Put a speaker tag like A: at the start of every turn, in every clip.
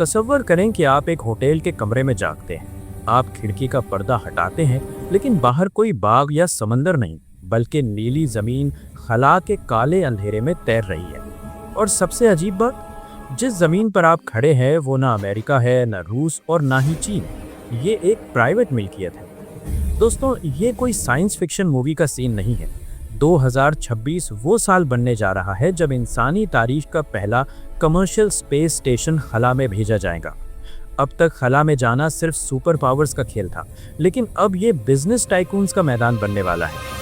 A: तसव्वुर करें कि आप एक होटल के कमरे में जागते हैं। आप खिड़की का पर्दा हटाते हैं, लेकिन बाहर कोई बाग या समंदर नहीं, बल्कि नीली जमीन खला के काले अंधेरे में तैर रही है। और सबसे अजीब बात, जिस जमीन पर आप खड़े हैं वो ना अमेरिका है, ना रूस और ना ही चीन। ये एक प्राइवेट मिल्कियत है। दोस्तों, ये कोई साइंस फिक्शन मूवी का सीन नहीं है। 2026 वो साल बनने जा रहा है जब इंसानी तारीख का पहला कमर्शियल स्पेस स्टेशन खला में भेजा जाएगा। अब तक खला में जाना सिर्फ सुपर पावर्स का खेल था, लेकिन अब ये बिजनेस टाइकून्स का मैदान बनने वाला है।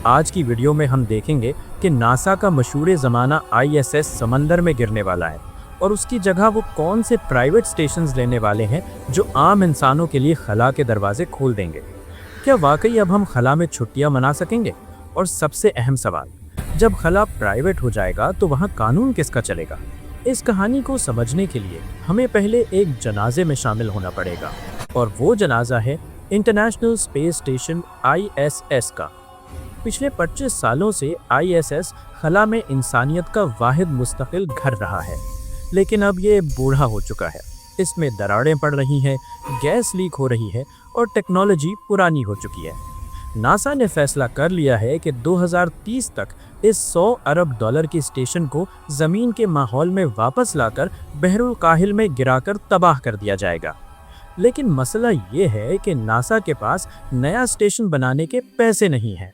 A: आज की वीडियो में हम देखेंगे कि नासा का मशहूर ज़माना ISS समंदर में गिरने वाला है और उसकी जगह वो कौन से प्राइवेट स्टेशंस लेने वाले हैं जो आम इंसानों के लिए खला के दरवाजे खोल देंगे। क्या वाकई अब हम खला में छुट्टियां मना सकेंगे? और सबसे अहम सवाल, जब खला प्राइवेट हो जाएगा तो वहां कानून किसका चलेगा? इस कहानी को समझने के लिए हमें पहले एक जनाजे में शामिल होना पड़ेगा, और वो जनाजा है इंटरनेशनल स्पेस स्टेशन ISS का। पिछले 25 सालों से ISS खला में इंसानियत का वाहिद मुस्तकिल घर रहा है, लेकिन अब ये बूढ़ा हो चुका है। इसमें दरारें पड़ रही हैं, गैस लीक हो रही है और टेक्नोलॉजी पुरानी हो चुकी है। नासा ने फैसला कर लिया है कि 2030 तक इस $100 अरब की स्टेशन को ज़मीन के माहौल में वापस लाकर बहरुल काहिल में गिराकर तबाह कर दिया जाएगा। लेकिन मसला ये है कि नासा के पास नया स्टेशन बनाने के पैसे नहीं हैं।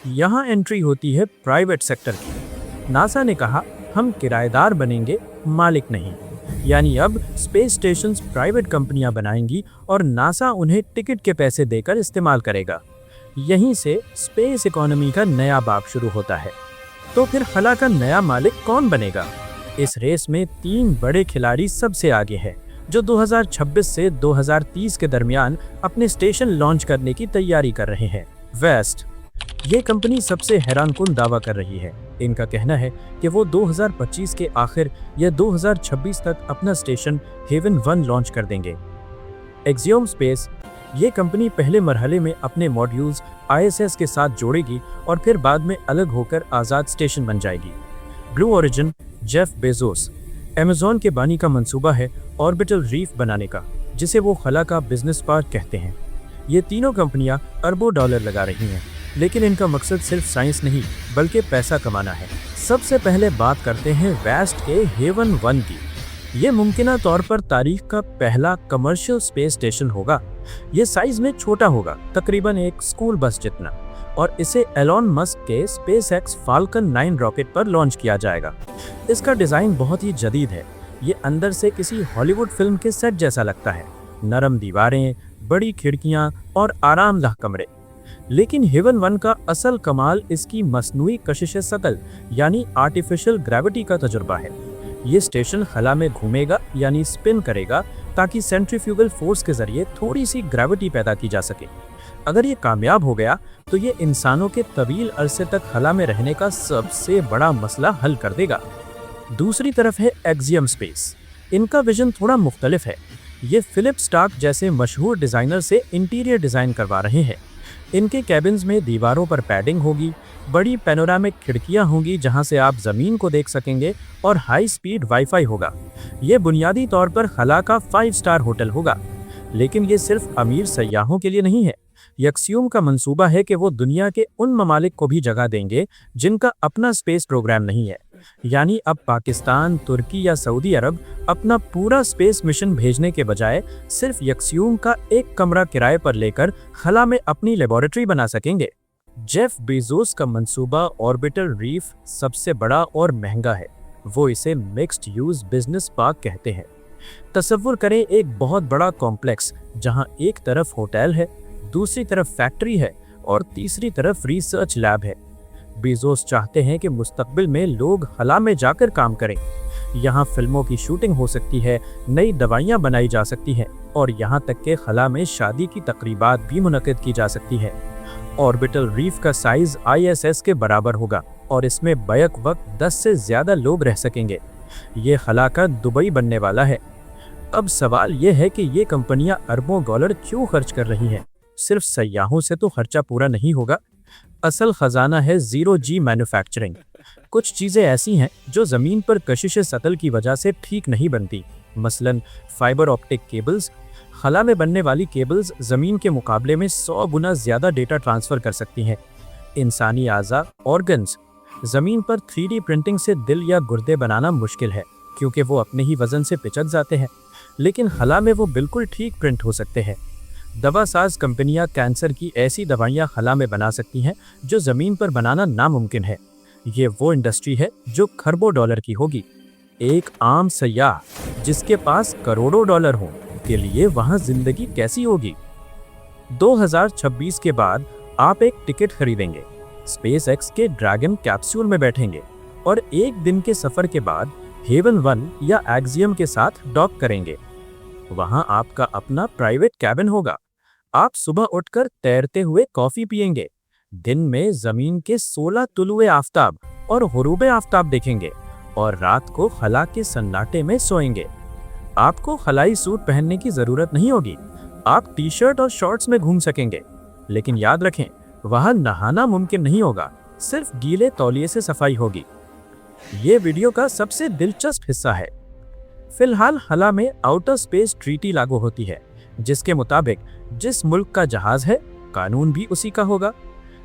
A: यहाँ एंट्री होती है प्राइवेट सेक्टर की। नासा ने कहा, हम किराएदार बनेंगे, मालिक नहीं। यानी अब स्पेस स्टेशंस प्राइवेट कंपनियां बनाएंगी और नासा उन्हें टिकट के पैसे देकर इस्तेमाल करेगा। यहीं से स्पेस इकोनॉमी का नया बाब शुरू होता है। तो फिर खला का नया मालिक कौन बनेगा? इस रेस में 3 बड़े खिलाड़ी सबसे आगे हैं, जो 2026 से 2030 के दरमियान अपने स्टेशन लॉन्च करने की तैयारी कर रहे हैं। वेस्ट, ये कंपनी सबसे हैरानकुन दावा कर रही है। इनका कहना है कि वो 2025 के आखिर या 2026 तक अपना स्टेशन हेवन 1 लॉन्च कर देंगे। एक्सियोम स्पेस, ये कंपनी पहले मरहले में अपने मॉड्यूल्स ISS के साथ जोड़ेगी और फिर बाद में अलग होकर आज़ाद स्टेशन बन जाएगी। Blue origin, Jeff Bezos, Amazon के बानी का मंसूबा है ऑर्बिटल रीफ बनाने का, जिसे वो खला का बिजनेस पार्क कहते हैं। ये तीनों कंपनियां अरबों डॉलर लगा रही हैं, लेकिन इनका मकसद सिर्फ साइंस नहीं बल्कि पैसा कमाना है। सबसे पहले बात करते हैं वेस्ट के हेवन 1 की। ये मुमकिना तौर पर तारीख का पहला कमर्शियल स्पेस स्टेशन होगा। ये साइज में छोटा होगा, तकरीबन एक स्कूल बस जितना, और इसे एलॉन मस्क के SpaceX फाल्कन 9 रॉकेट पर लॉन्च किया जाएगा। इसका डिज़ाइन बहुत ही जदीद है। ये अंदर से किसी हॉलीवुड फिल्म के सेट जैसा लगता है। नरम दीवारें, बड़ी खिड़कियाँ और आरामदाह कमरे। लेकिन हेवन 1 का असल कमाल इसकी मसनूई कशिश सकल यानी आर्टिफिशियल ग्रेविटी का तजुर्बा है। ये स्टेशन खला में घूमेगा यानी स्पिन करेगा, ताकि सेंट्रीफ्यूगल फोर्स के जरिए थोड़ी सी ग्रेविटी पैदा की जा सके। अगर ये कामयाब हो गया तो ये इंसानों के तवील अरसे तक खला में रहने का सबसे बड़ा मसला हल कर देगा। दूसरी तरफ है एक्सियम स्पेस। इनका विजन थोड़ा मुख्तलिफ है। ये फिलिप स्टार्क जैसे मशहूर डिज़ाइनर से इंटीरियर डिज़ाइन करवा रहे हैं। इनके कैबिन्स में दीवारों पर पैडिंग होगी, बड़ी पैनोरामिक खिड़कियां होंगी जहां से आप ज़मीन को देख सकेंगे, और हाई स्पीड वाईफाई होगा। ये बुनियादी तौर पर खला का 5 स्टार होटल होगा। लेकिन ये सिर्फ अमीर सयाहों के लिए नहीं है। यक्सियुम का मंसूबा है कि वो दुनिया के उन ममालिक को भी जगह देंगे जिनका अपना स्पेस प्रोग्राम नहीं है। यानी अब पाकिस्तान, तुर्की या सऊदी अरब अपना पूरा स्पेस मिशन भेजने के बजाय सिर्फ यक्सियुम का एक कमरा किराए पर लेकर खला में अपनी लेबोरेटरी बना सकेंगे। जेफ बेजोस का मंसूबा ऑर्बिटल रीफ सबसे बड़ा और महंगा है। वो इसे मिक्स्ड यूज बिजनेस पार्क कहते हैं। तसव्वुर करें एक बहुत बड़ा कॉम्प्लेक्स जहां एक तरफ होटल है, दूसरी तरफ फैक्ट्री है और तीसरी तरफ रिसर्च लैब है। बेजोस चाहते हैं कि मुस्तकबिल में लोग खला में जाकर काम करें। यहाँ फिल्मों की शूटिंग हो सकती है, नई दवाइयाँ बनाई जा सकती हैं और यहाँ तक के खला में शादी की तकरीबात भी मुनक़िद की जा सकती है। ऑर्बिटल रीफ का साइज ISS के बराबर होगा और इसमें बैक वक्त 10 से ज़्यादा लोग रह सकेंगे। ये खला का दुबई बनने वाला है। अब सवाल ये है कि ये कंपनियां अरबों डॉलर क्यों खर्च कर रही हैं? सिर्फ सयाहों से तो खर्चा पूरा नहीं होगा। असल खजाना है ज़ीरो जी मैन्युफैक्चरिंग। कुछ चीज़ें ऐसी हैं जो ज़मीन पर कशिश सतल की वजह से ठीक नहीं बनती। मसलन फाइबर ऑप्टिक केबल्स। खला में बनने वाली केबल्स ज़मीन के मुकाबले में 100 गुना ज़्यादा डेटा ट्रांसफ़र कर सकती हैं। इंसानी आज़ा ऑर्गन्स। ज़मीन पर 3D प्रिंटिंग से दिल या गुर्दे बनाना मुश्किल है क्योंकि वो अपने ही वज़न से पिचक जाते हैं, लेकिन खला में वो बिल्कुल ठीक प्रिंट हो सकते हैं। दवासाज कंपनियां कैंसर की ऐसी दवाइयां खला में बना सकती हैं जो ज़मीन पर बनाना नामुमकिन है। ये वो इंडस्ट्री है जो खरबों डॉलर की होगी। एक आम सयाह जिसके पास करोड़ों डॉलर हों के लिए वहां जिंदगी कैसी होगी? 2026 के बाद आप एक टिकट खरीदेंगे, स्पेसएक्स के ड्रैगन कैप्सूल में बैठेंगे और एक दिन के सफर के बाद हेवन 1 या एक्सियम के साथ डॉक करेंगे। वहां आपका अपना प्राइवेट कैबिन होगा। आप सुबह उठकर तैरते हुए कॉफी पिएंगे, दिन में जमीन के 16 तुलुए आफ्ताब और हुरूबे आफ्ताब देखेंगे और रात को खला के सन्नाटे में सोएंगे। आपको खलाई सूट पहनने की जरूरत नहीं होगी, आप टी शर्ट और शॉर्ट्स में घूम सकेंगे। लेकिन याद रखें, वहां नहाना मुमकिन नहीं होगा, सिर्फ गीले तौलिए से सफाई होगी। ये वीडियो का सबसे दिलचस्प हिस्सा है। फिलहाल खला में आउटर स्पेस ट्रीटी लागू होती है, जिसके मुताबिक जिस मुल्क का जहाज है कानून भी उसी का होगा।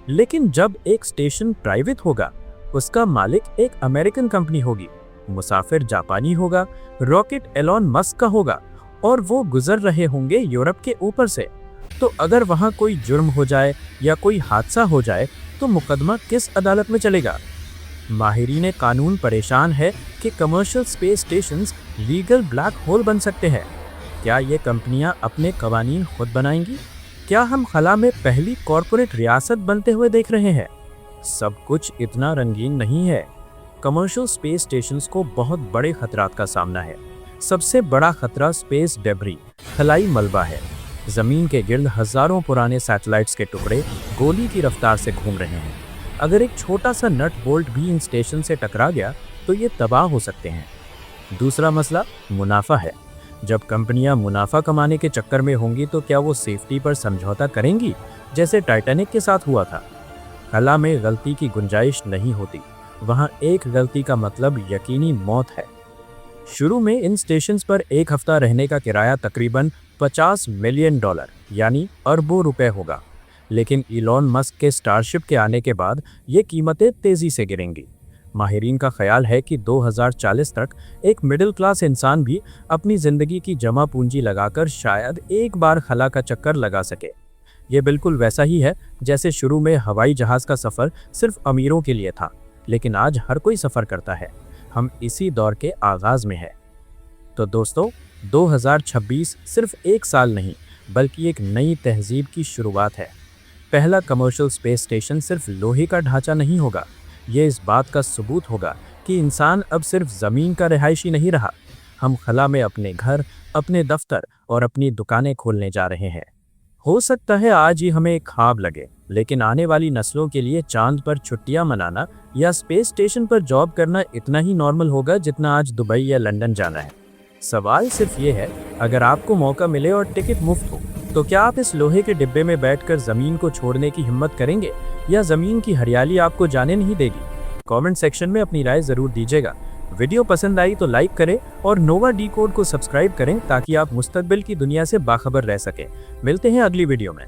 A: लेकिन जब एक स्टेशन प्राइवेट होगा, उसका मालिक एक अमेरिकन कंपनी होगी, मुसाफिर जापानी होगा, रॉकेट एलॉन मस्क का होगा और वो गुजर रहे होंगे यूरोप के ऊपर से। तो अगर वहां कोई जुर्म हो जाए या कोई हादसा हो जाए तो मुकदमा किस अदालत में चलेगा? माहिरीन कानून परेशान है कि commercial space stations legal black hole बन सकते हैं। क्या ये कंपनियां अपने कवानीन खुद बनाएंगी? क्या हम खला में पहली कॉरपोरेट रियासत बनते हुए देख रहे हैं? सब कुछ इतना रंगीन नहीं है। कमर्शियल स्पेस स्टेशंस को बहुत बड़े खतरात का सामना है। सबसे बड़ा खतरा स्पेस डेब्री, खलाई मलबा है। जमीन के गिर्द हजारों पुराने सैटेलाइट्स के टुकड़े गोली की रफ्तार से घूम रहे हैं। अगर एक छोटा सा नट बोल्ट भी इन स्टेशन से टकरा गया तो ये तबाह हो सकते हैं। दूसरा मसला मुनाफा है। जब कंपनियां मुनाफा कमाने के चक्कर में होंगी तो क्या वो सेफ्टी पर समझौता करेंगी, जैसे टाइटैनिक के साथ हुआ था? खला में गलती की गुंजाइश नहीं होती। वहां एक गलती का मतलब यकीनी मौत है। शुरू में इन स्टेशंस पर एक हफ्ता रहने का किराया तकरीबन $50 मिलियन यानी अरबों रुपए होगा। लेकिन इलॉन मस्क के स्टारशिप के आने के बाद ये कीमतें तेजी से गिरेंगी। माहिरीन का ख्याल है कि 2040 तक एक मिडिल क्लास इंसान भी अपनी ज़िंदगी की जमा पूंजी लगाकर शायद एक बार खला का चक्कर लगा सके। ये बिल्कुल वैसा ही है जैसे शुरू में हवाई जहाज़ का सफ़र सिर्फ अमीरों के लिए था, लेकिन आज हर कोई सफ़र करता है। हम इसी दौर के आगाज़ में है। तो दोस्तों, 2026 सिर्फ एक साल नहीं बल्कि एक नई तहजीब की शुरुआत है। पहला कमर्शियल स्पेस स्टेशन सिर्फ लोहे का ढांचा नहीं होगा, ये इस बात का सबूत होगा कि इंसान अब सिर्फ ज़मीन का रिहायशी नहीं रहा। हम खला में अपने घर, अपने दफ्तर और अपनी दुकानें खोलने जा रहे हैं। हो सकता है आज ही हमें एक ख्वाब लगे, लेकिन आने वाली नस्लों के लिए चांद पर छुट्टियां मनाना या स्पेस स्टेशन पर जॉब करना इतना ही नॉर्मल होगा जितना आज दुबई या लंदन जाना है। सवाल सिर्फ ये है, अगर आपको मौका मिले और टिकट मुफ्त हो तो क्या आप इस लोहे के डिब्बे में बैठकर ज़मीन को छोड़ने की हिम्मत करेंगे या ज़मीन की हरियाली आपको जाने नहीं देगी? कमेंट सेक्शन में अपनी राय ज़रूर दीजिएगा। वीडियो पसंद आई तो लाइक करें और नोवा डिकोड को सब्सक्राइब करें ताकि आप मुस्तकबिल की दुनिया से बाखबर रह सकें। मिलते हैं अगली वीडियो में।